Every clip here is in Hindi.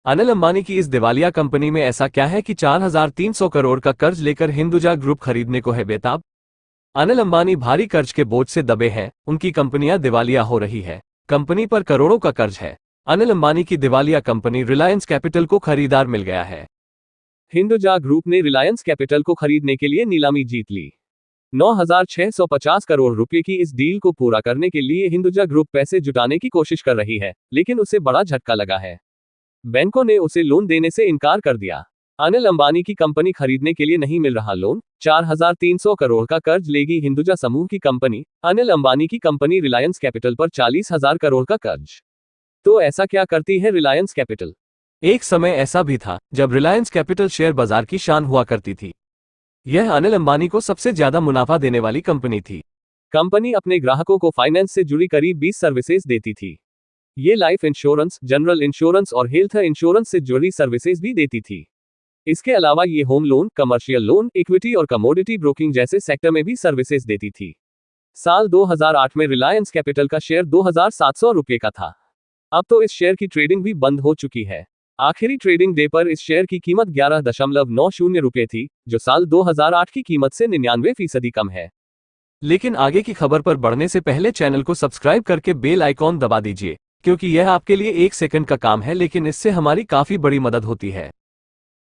अनिल अंबानी की इस दिवालिया कंपनी में ऐसा क्या है कि 4,300 करोड़ का कर्ज लेकर हिंदुजा ग्रुप खरीदने को है बेताब। अनिल अंबानी भारी कर्ज के बोझ से दबे हैं, उनकी कंपनियां दिवालिया हो रही है। कंपनी पर करोड़ों का कर्ज है। अनिल अंबानी की दिवालिया कंपनी रिलायंस कैपिटल को खरीदार मिल गया है। हिंदुजा ग्रुप ने रिलायंस कैपिटल को खरीदने के लिए नीलामी जीत ली। 9,650 करोड़ रुपए की इस डील को पूरा करने के लिए हिंदुजा ग्रुप पैसे जुटाने की कोशिश कर रही है, लेकिन उसे बड़ा झटका लगा है। बैंकों ने उसे लोन देने से इनकार कर दिया। अनिल अंबानी की कंपनी खरीदने के लिए नहीं मिल रहा लोन। 4,300 करोड़ का कर्ज लेगी हिंदुजा समूह की कंपनी। अनिल अंबानी की कंपनी रिलायंस कैपिटल पर 40,000 करोड़ का कर्ज। तो ऐसा क्या करती है रिलायंस कैपिटल? एक समय ऐसा भी था जब रिलायंस कैपिटल शेयर बाजार की शान हुआ करती थी। यह अनिल अंबानी को सबसे ज्यादा मुनाफा देने वाली कंपनी थी। कंपनी अपने ग्राहकों को फाइनेंस से जुड़ी करीब 20 सर्विसेज देती थी। ये लाइफ इंश्योरेंस, जनरल इंश्योरेंस और हेल्थ इंश्योरेंस से जुड़ी सर्विसेज भी देती थी। इसके अलावा ये home loan, commercial loan, equity और कमोडिटी ब्रोकिंग जैसे सेक्टर में भी सर्विसेज देती थी। साल 2008 में रिलायंस कैपिटल का शेयर 2,700 रुपये का था। अब तो इस शेयर की ट्रेडिंग भी बंद हो चुकी है। आखिरी ट्रेडिंग डे पर इस शेयर की कीमत 11.90 रुपये थी, जो साल 2008 की कीमत से 99% कम है। लेकिन आगे की खबर पर बढ़ने से पहले चैनल को सब्सक्राइब करके बेल आइकॉन दबा दीजिए, क्योंकि यह आपके लिए 1 सेकंड का काम है, लेकिन इससे हमारी काफी बड़ी मदद होती है।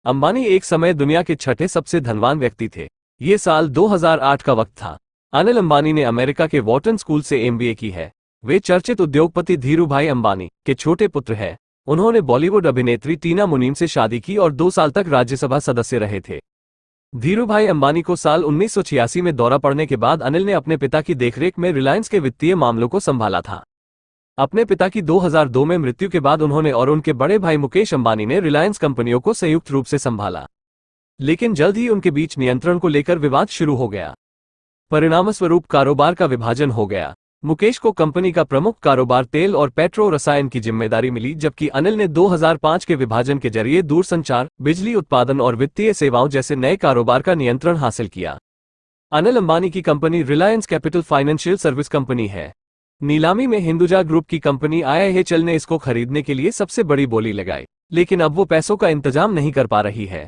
अंबानी एक समय दुनिया के छठे सबसे धनवान व्यक्ति थे। ये साल 2008 का वक्त था। अनिल अंबानी ने अमेरिका के वॉर्टन स्कूल से MBA की है। वे चर्चित उद्योगपति धीरूभाई अंबानी के छोटे पुत्र हैं। उन्होंने बॉलीवुड अभिनेत्री टीना मुनीम से शादी की और 2 साल तक राज्यसभा सदस्य रहे थे। धीरूभाई अंबानी को साल 1986 में दौरा पड़ने के बाद अनिल ने अपने पिता की देखरेख में रिलायंस के वित्तीय मामलों को संभाला था। अपने पिता की 2002 में मृत्यु के बाद उन्होंने और उनके बड़े भाई मुकेश अंबानी ने रिलायंस कंपनियों को संयुक्त रूप से संभाला। लेकिन जल्द ही उनके बीच नियंत्रण को लेकर विवाद शुरू हो गया। परिणामस्वरूप कारोबार का विभाजन हो गया। मुकेश को कंपनी का प्रमुख कारोबार तेल और पेट्रो रसायन की जिम्मेदारी मिली, जबकि अनिल ने 2005 के विभाजन के जरिए दूरसंचार, बिजली उत्पादन और वित्तीय सेवाओं जैसे नए कारोबार का नियंत्रण हासिल किया। अनिल अंबानी की company Reliance capital financial service company है। नीलामी में हिंदुजा ग्रुप की कंपनी IIHL ने इसको खरीदने के लिए सबसे बड़ी बोली लगाई, लेकिन अब वो पैसों का इंतजाम नहीं कर पा रही है।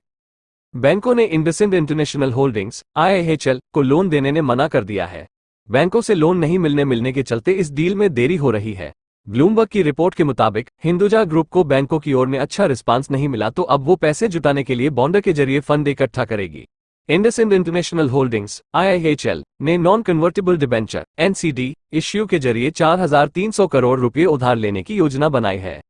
बैंकों ने इंडसइंड इंटरनेशनल होल्डिंग्स IIHL को लोन देने ने मना कर दिया है। बैंकों से लोन नहीं मिलने के चलते इस डील में देरी हो रही है। ब्लूमबर्ग की रिपोर्ट के मुताबिक हिंदुजा ग्रुप को बैंकों की ओर में अच्छा रिस्पांस नहीं मिला, तो अब वो पैसे जुटाने के लिए बॉन्ड के जरिए फंड इकट्ठा करेगी। इंडसइंड इंटरनेशनल होल्डिंग्स IIHL ने non convertible debenture NCD issue के जरिए 4,300 करोड़ रुपए उधार लेने की योजना बनाई है।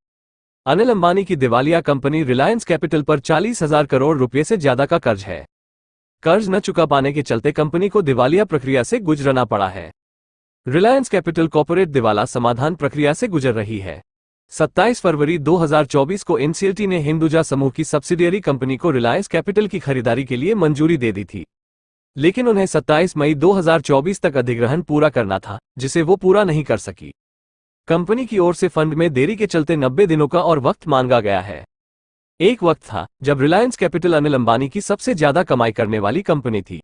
अनिल अंबानी की दिवालिया कंपनी रिलायंस कैपिटल पर 40,000 करोड़ रुपए से ज्यादा का कर्ज है। कर्ज न चुका पाने के चलते कंपनी को दिवालिया प्रक्रिया से गुजरना पड़ा है। रिलायंस कैपिटल कॉर्पोरेट दिवाला समाधान प्रक्रिया से गुजर रही है। 27 फरवरी 2024 को NCLT ने हिंदुजा समूह की सब्सिडियरी कंपनी को रिलायंस कैपिटल की खरीदारी के लिए मंजूरी दे दी थी, लेकिन उन्हें 27 मई 2024 तक अधिग्रहण पूरा करना था, जिसे वो पूरा नहीं कर सकी। कंपनी की ओर से फंड में देरी के चलते 90 दिनों का और वक्त मांगा गया है। एक वक्त था जब रिलायंस कैपिटल अनिल अंबानी की सबसे ज्यादा कमाई करने वाली कंपनी थी।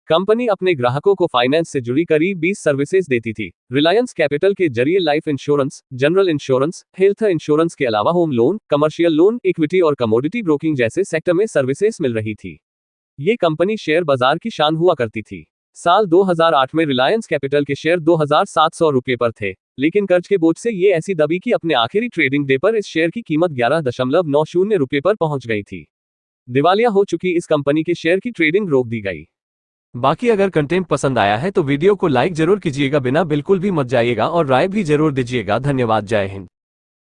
कंपनी अपने ग्राहकों को फाइनेंस से जुड़ी करीब 20 सर्विसेज देती थी। रिलायंस कैपिटल के जरिए life insurance, general insurance, health insurance के अलावा home loan, commercial loan, equity और कमोडिटी ब्रोकिंग जैसे सेक्टर में सर्विसेज मिल रही थी। ये कंपनी शेयर बाजार की शान हुआ करती थी। साल 2008 में रिलायंस कैपिटल के शेयर 2,700 रुपये पर थे, लेकिन कर्ज के बोझ से ये ऐसी दबी कि अपने आखिरी ट्रेडिंग डे पर इस शेयर की कीमत 11.90 रुपये पर पहुंच गई थी। दिवालिया हो चुकी इस कंपनी के शेयर की ट्रेडिंग रोक दी गई। बाकी अगर कंटेंट पसंद आया है तो वीडियो को लाइक जरूर कीजिएगा, बिल्कुल भी मत जाइएगा और राय भी जरूर दीजिएगा। धन्यवाद। जय हिंद।